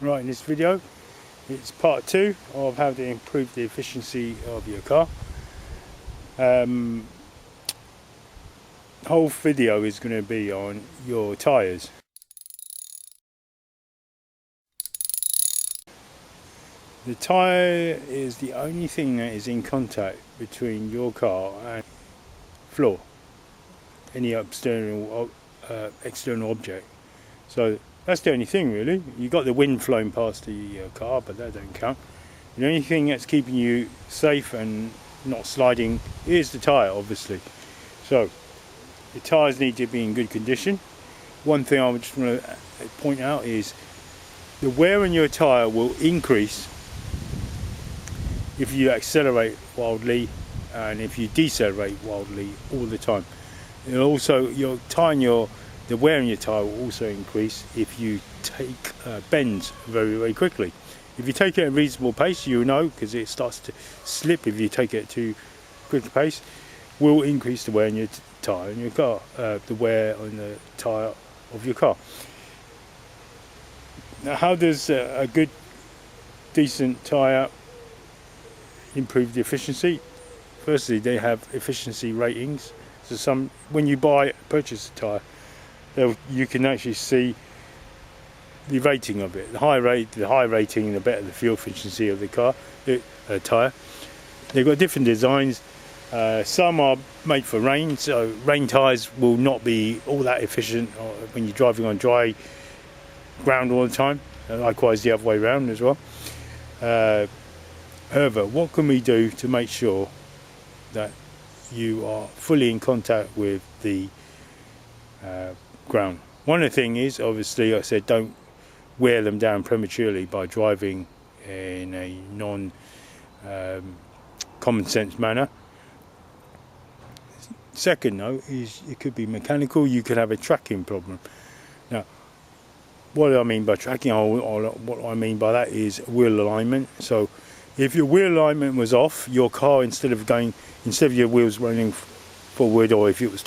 Right, in this video it's part 2 of how to improve the efficiency of your car. The whole video is going to be on your tyres. The tyre is the only thing that is in contact between your car and floor, any external object. So that's the only thing really. You've got the wind flowing past the car, but that don't count. The only thing that's keeping you safe and not sliding is the tyre, obviously. So the tyres need to be in good condition. One thing I just want to point out is the wear on your tyre will increase if you accelerate wildly and if you decelerate wildly all the time. And also the wear on your tyre will also increase if you take bends very quickly. If you take it at a reasonable pace, you'll know, because it starts to slip if you take it at too quick a pace, will increase the wear on your tyre in your car, the wear on the tyre of your car. Now, how does a good, decent tyre improve the efficiency? Firstly, they have efficiency ratings. So when you purchase a tyre, you can actually see the rating of it. The high rating, the better the fuel efficiency of the tyre. They've got different designs. Some are made for rain, so rain tyres will not be all that efficient when you're driving on dry ground all the time. Likewise the other way around as well. However, what can we do to make sure that you are fully in contact with the ground? One of the things is, obviously, I said don't wear them down prematurely by driving in a non-common sense manner. Second though is it could be mechanical. You could have a tracking problem. Now, what do I mean by tracking? What I mean by that is wheel alignment. So if your wheel alignment was off, your car, instead of your wheels rolling forward, or if it was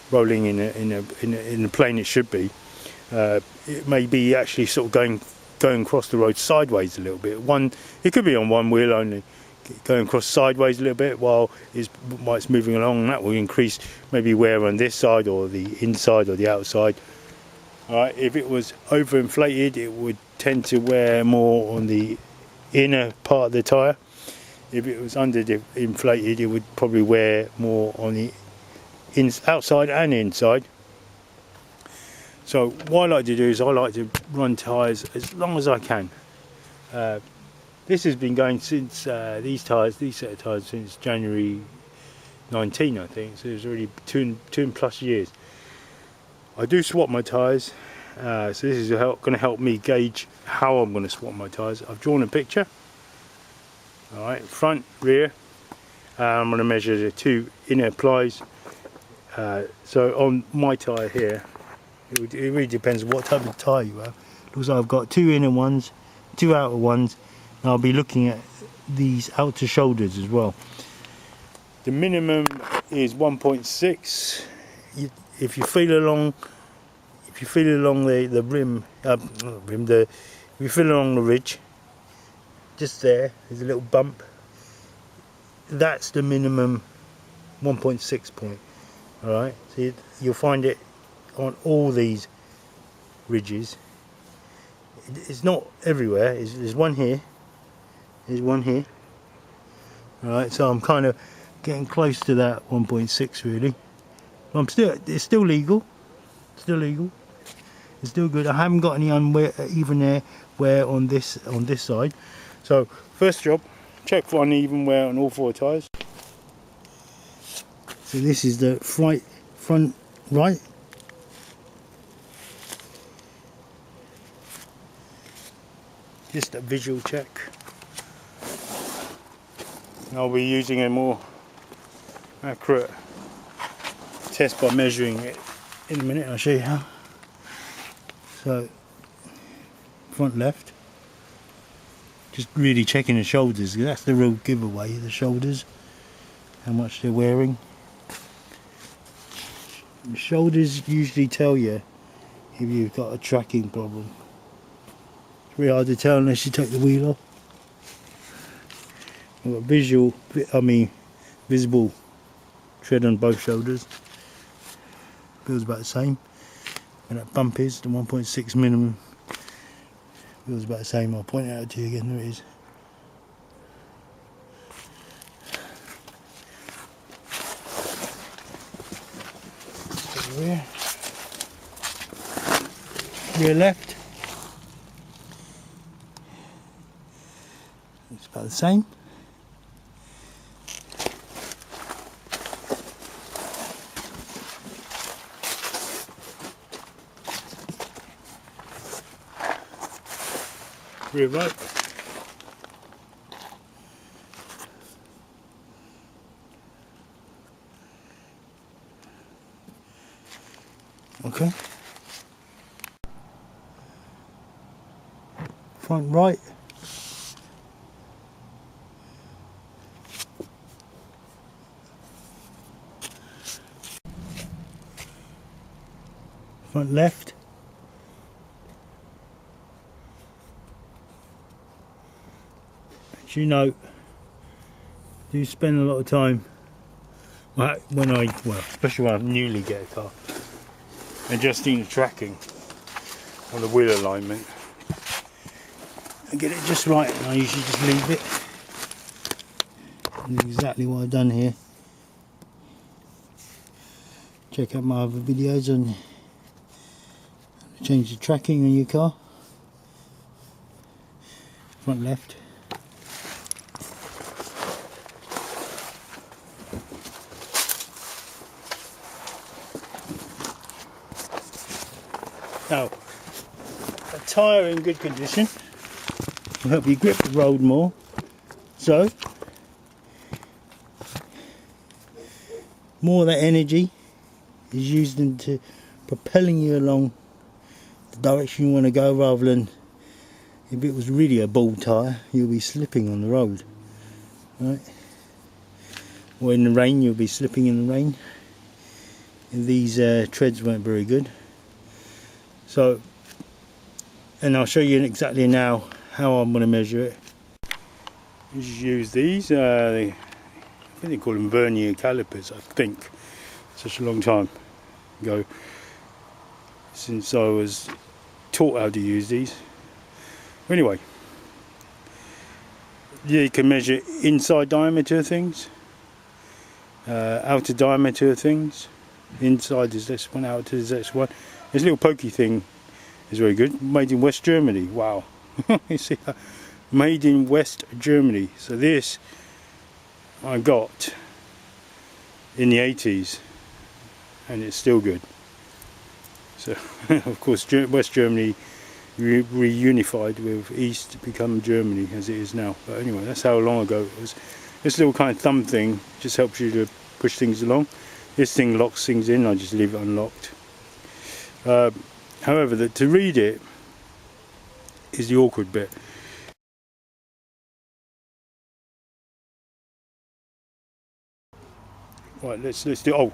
rolling in the plane it should be, it may be actually sort of going across the road sideways a little bit. It could be on one wheel only, going across sideways a little bit while it's moving along, and that will increase maybe wear on this side or the inside or the outside. Alright, if it was overinflated, it would tend to wear more on the inner part of the tyre. If it was inflated, it would probably wear more on the outside and inside. So what I like to do is I like to run tyres as long as I can. This has been going since these set of tyres since January 19, I think. So it's already two and plus years. I do swap my tyres, so this is going to help me gauge how I'm going to swap my tyres. I've drawn a picture. All right, front, rear. I'm going to measure the two inner plies. So on my tyre here, it really depends on what type of tyre you have. Looks like I've got two inner ones, two outer ones, and I'll be looking at these outer shoulders as well. The minimum is 1.6. If you feel along the rim, if you feel along the ridge, just there's a little bump. That's the minimum 1.6 point. All right, so you'll find it on all these ridges. It's not everywhere. There's one here. There's one here. All right, so I'm kind of getting close to that 1.6 really. It's still legal. Still legal. It's still good. I haven't got any uneven wear on this side. So first job, check for uneven wear on all four tyres. So this is the front right. Just a visual check. I'll be using a more accurate test by measuring it in a minute. I'll show you how. So front left, just really checking the shoulders. That's the real giveaway, the shoulders, how much they're wearing. The shoulders usually tell you if you've got a tracking problem. Pretty hard to tell unless you take the wheel off. I've got visible tread on both shoulders. Feels about the same. And that bump is the 1.6 minimum. Feels about the same. I'll point it out to you again. There it is. Rear left. It's about the same. Rear right. Okay. Front right. Front left. As you know, do spend a lot of time especially when I newly get a car, adjusting the tracking on the wheel alignment and get it just right, and I usually just leave it. And exactly what I've done here. Check out my other videos on change the tracking on your car. Front left. Now, a tyre in good condition will help you grip the road more. So, more of that energy is used into propelling you along the direction you want to go, rather than if it was really a ball tyre, you'll be slipping on the road. Right? Or in the rain, you'll be slipping in the rain. And these treads weren't very good. So, and I'll show you exactly now how I'm going to measure it. You just use these, I think they call them vernier calipers, I think. Such a long time ago since I was taught how to use these. Anyway, yeah, you can measure inside diameter of things, outer diameter of things. Inside is this one, outer is this one. This little pokey thing is very good. Made in West Germany. Wow. You see that? Made in West Germany. So this I got in the 80s and it's still good. So of course West Germany reunified with East to become Germany as it is now. But anyway, that's how long ago it was. This little kind of thumb thing just helps you to push things along. This thing locks things in, I just leave it unlocked. However, to read it is the awkward bit. Right, let's do. Oh,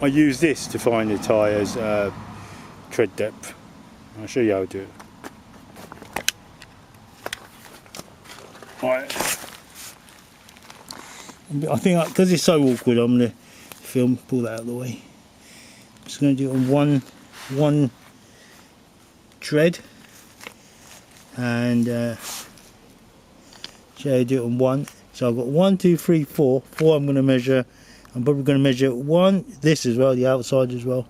I use this to find the tyres tread depth. I'll show you how to do it. Right. I think because it's so awkward, I'm going to pull that out of the way. Just going to do it on one tread, and show you do it on one. So I've got 1, 2, 3, 4. 4 I'm going to measure. I'm probably going to measure this as well, the outside as well.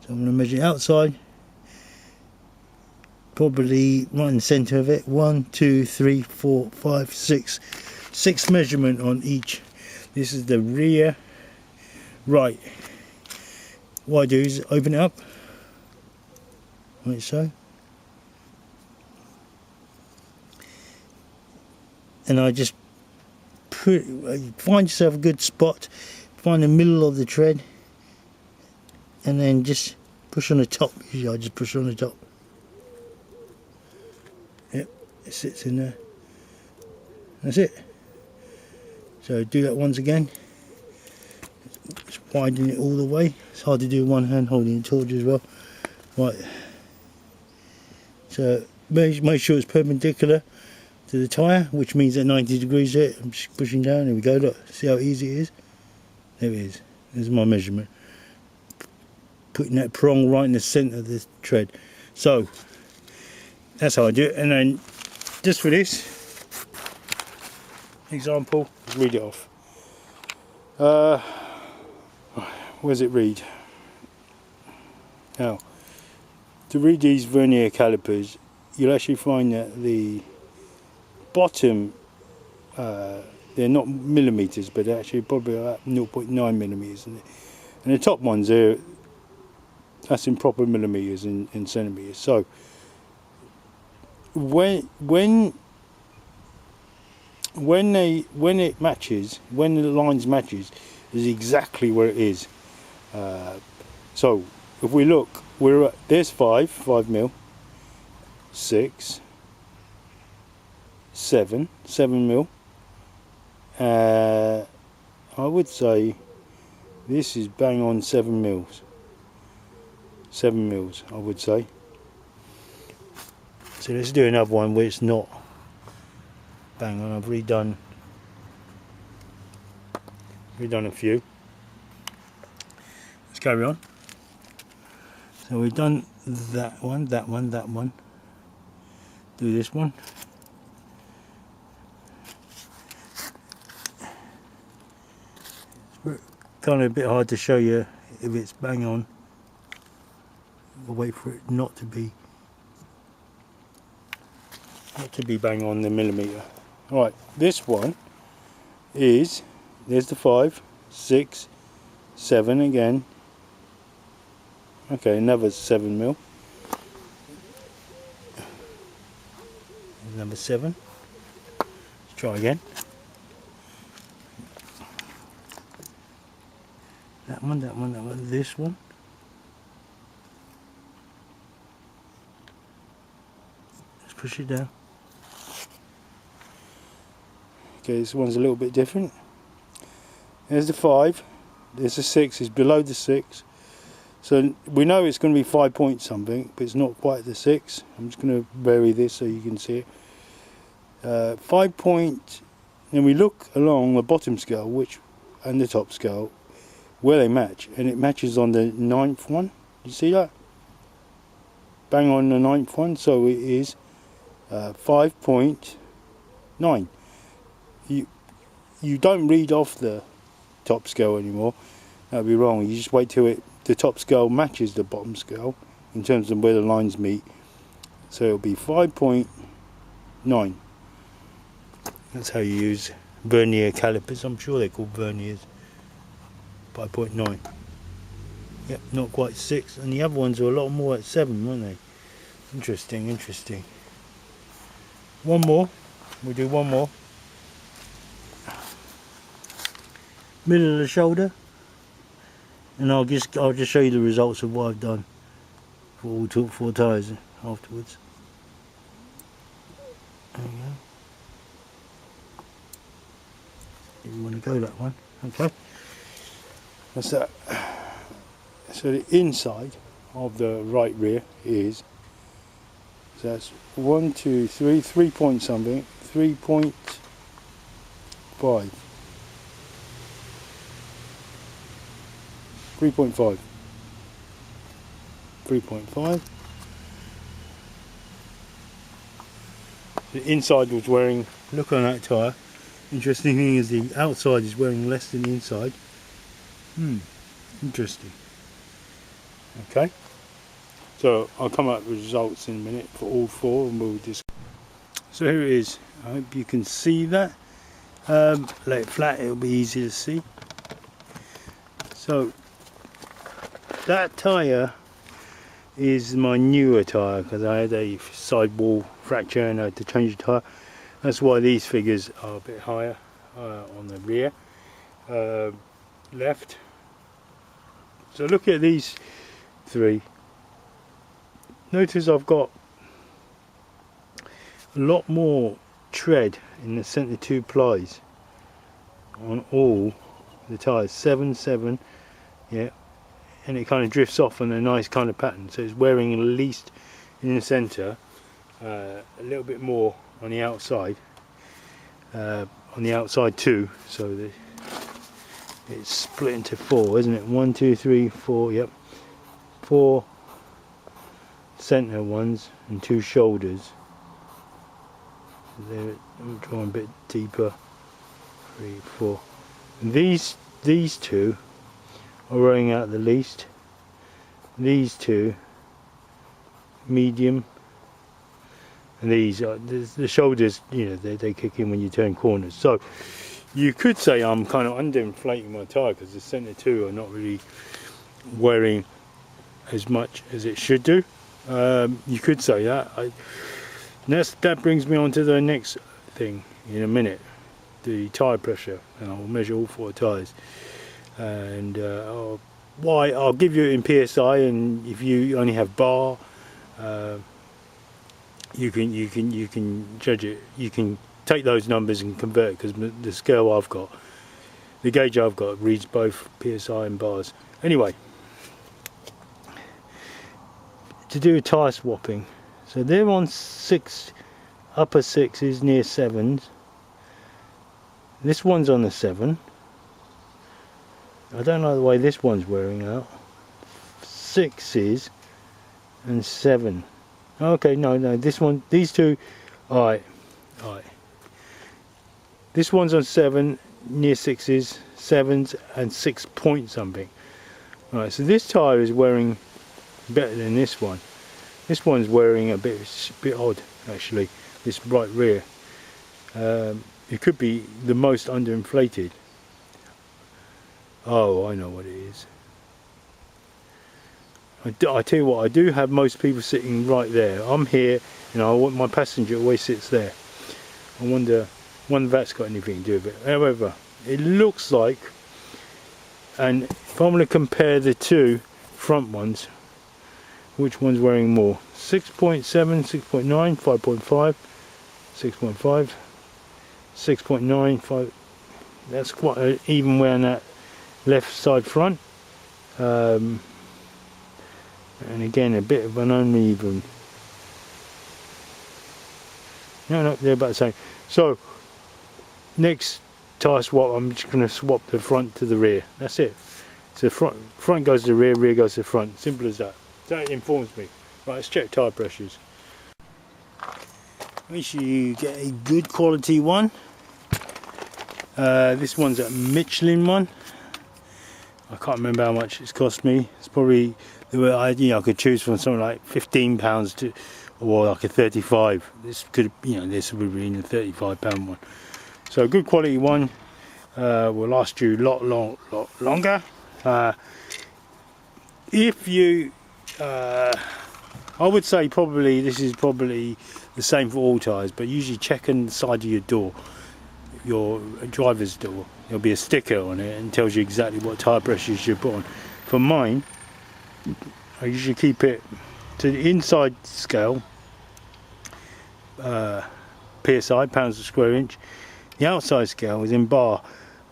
So I'm going to measure the outside, probably right in the centre of it. 1, 2, 3, 4, 5, 6. 6 measurement on each. This is the rear right. What I do is open it up, like so, and I just find yourself a good spot, find the middle of the tread, and then just push on the top. Usually I just push on the top. Yep, it sits in there. That's it. So do that once again. Just widen it all the way. It's hard to do with one hand holding the torch as well. Right. So make sure it's perpendicular to the tyre, which means at 90 degrees there. I'm just pushing down. There we go. Look, see how easy it is. There it is. There's my measurement. Putting that prong right in the centre of the tread. So that's how I do it. And then just for this example, read it off. Where's it read? Now, to read these vernier calipers, you'll actually find that the bottom, they're not millimetres, but they're actually probably about 0.9 millimetres, and the top ones are, that's in proper millimetres in centimetres. So when it matches, when the lines matches, is exactly where it is. So if we look, we're at, there's 5 mil, 6, 7 mil. I would say this is bang on 7 mils. 7 mils, I would say. So let's do another one where it's not bang on. I've redone a few. Let's carry on. So we've done that one. Do this one. It's kind of a bit hard to show you if it's bang on. We'll wait for it not to be bang on the millimetre. Right, this one is, there's the 5, 6, 7 again. Okay, another 7 mil. Number 7. Let's try again. That one, this one. Let's push it down. Okay, this one's a little bit different. There's the 5. There's the 6. It's below the 6. So we know it's going to be 5 point something, but it's not quite the 6. I'm just going to vary this so you can see it. 5 point. Then we look along the bottom scale, and the top scale, where they match, and it matches on the 9th one. You see that? Bang on the 9th one. So it is 5.9. You don't read off the top scale anymore. That'd be wrong. You just wait till the top scale matches the bottom scale in terms of where the lines meet. So it'll be 5.9. That's how you use vernier calipers. I'm sure they're called verniers. 5.9. Yep, not quite 6. And the other ones are a lot more at 7, weren't they? Interesting. One more. We'll do one more. Middle of the shoulder. And I'll just show you the results of what I've done for all 4 tyres afterwards. There you go. You want to go that one, okay? That's that. So the inside of the right rear is, so that's 1, 2, 3, 3 point something, 3.5. 3.5. 3.5. The inside was wearing, look on that tyre. Interesting thing is the outside is wearing less than the inside. Interesting. Okay. So I'll come up with results in a minute for all 4 and we'll just. So here it is. I hope you can see that. Lay it flat, it'll be easy to see. So that tyre is my newer tyre because I had a sidewall fracture and I had to change the tyre. That's why these figures are a bit higher on the rear. Left. So look at these 3. Notice I've got a lot more tread in the centre 2 plies on all the tyres. 7, 7, yeah. And it kind of drifts off on a nice kind of pattern, so it's wearing at least in the centre a little bit more on the outside too, so that it's split into 4, isn't it? 1, 2, 3, 4. Yep, 4 center ones and 2 shoulders. There, I'm drawing a bit deeper. 3, 4. And these 2 are wearing out the least. These 2 medium, and these are the shoulders. You know, they kick in when you turn corners. So you could say I'm kind of underinflating my tyre because the centre 2 are not really wearing as much as it should do. You could say that. That brings me on to the next thing in a minute, the tyre pressure, and I'll measure all 4 tyres. And I'll give you it in PSI, and if you only have bar, you can judge it. You can take those numbers and convert it, because the scale I've got, the gauge I've got, reads both PSI and bars. Anyway, to do a tyre swapping, so they're on 6, upper 6s near 7s. This one's on the 7. I don't know the way this one's wearing out. 6s and 7. Okay, no, this one, these 2, alright. This one's on 7, near 6s, 7s and 6 point something. Alright, so this tyre is wearing better than this one. This one's wearing a bit odd, actually, this right rear. It could be the most underinflated. Oh, I know what it is. I tell you what, I do have most people sitting right there. I'm here, you know, my passenger always sits there. I wonder if that's got anything to do with it. However, it looks like, and if I'm going to compare the 2 front ones, which one's wearing more? 6.7, 6.9, 5.5, 6.5, 6.9, 5. That's quite an even wear on that left side front. And again, a bit of an uneven. No, they're about the same. So, next tyre swap, I'm just going to swap the front to the rear. That's it. So front goes to the rear, rear goes to the front. Simple as that. That informs me. Right, let's check tyre pressures. Make sure you get a good quality one. This one's a Michelin one. I can't remember how much it's cost me. It's probably, I could choose from something like £15 to, or like a 35. This could, this would be in a £35 one. So a good quality one will last you a lot longer. If you, I would say probably this is probably the same for all tyres, but usually check on the side of your door, your driver's door. There'll be a sticker on it and tells you exactly what tyre pressure you should put on. For mine, I usually keep it to the inside scale, PSI, pounds per square inch. The outside scale is in bar.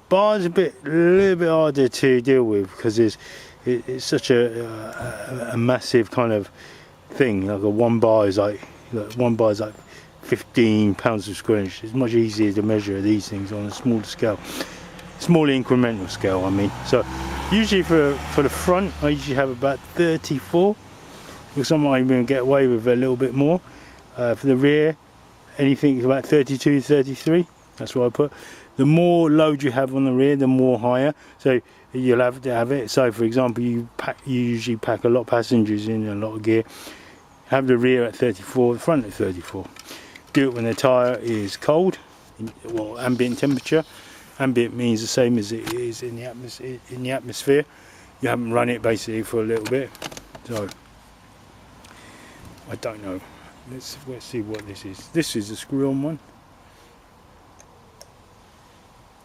Bar is a little bit harder to deal with because it's such a massive kind of thing. Like one bar is like 15 pounds per square inch. It's much easier to measure these things on a smaller scale, smaller incremental scale. I mean, so usually for the front, I usually have about 34. Or some might even get away with a little bit more. For the rear, anything about 32, 33. That's what I put. The more load you have on the rear, the more higher. So you'll have to have it. So for example, you usually pack a lot of passengers in, a lot of gear. Have the rear at 34, the front at 34. Do it when the tyre is cold, well, ambient temperature. Ambient means the same as it is in the atmosphere. You haven't run it basically for a little bit. So I don't know. Let's see what this is. This is a screw-on one.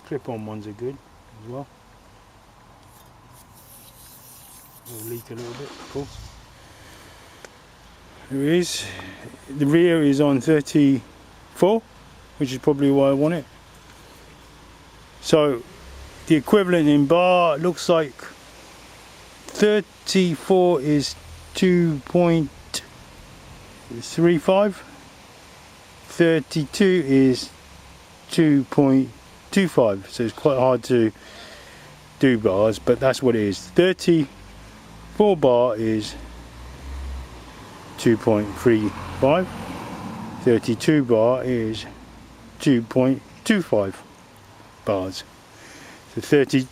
Clip-on ones are good as well. It'll leak a little bit, of course. There it is. The rear is on 34, which is probably why I want it. So the equivalent in bar looks like 34 is 2.35. 32 is 2.25, so it's quite hard to do bars, but that's what it is. 34 bar is 2.35, 32 bar is 2.25 bars. So 30,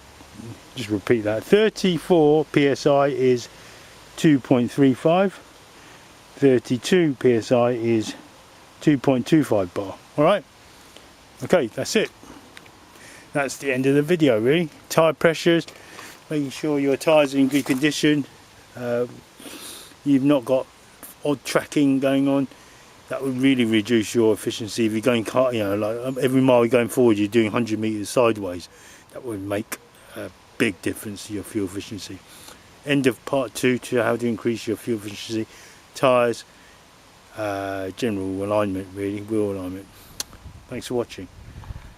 just repeat that, 34 psi is 2.35, 32 psi is 2.25 bar. Alright, okay, that's it. That's the end of the video really. Tyre pressures, making sure your tyres are in good condition, you've not got odd tracking going on. That would really reduce your efficiency. If you're going, like every mile you're going forward, you're doing 100 meters sideways. That would make a big difference to your fuel efficiency. End of part 2 to how to increase your fuel efficiency. Tyres, general alignment really, wheel alignment. Thanks for watching.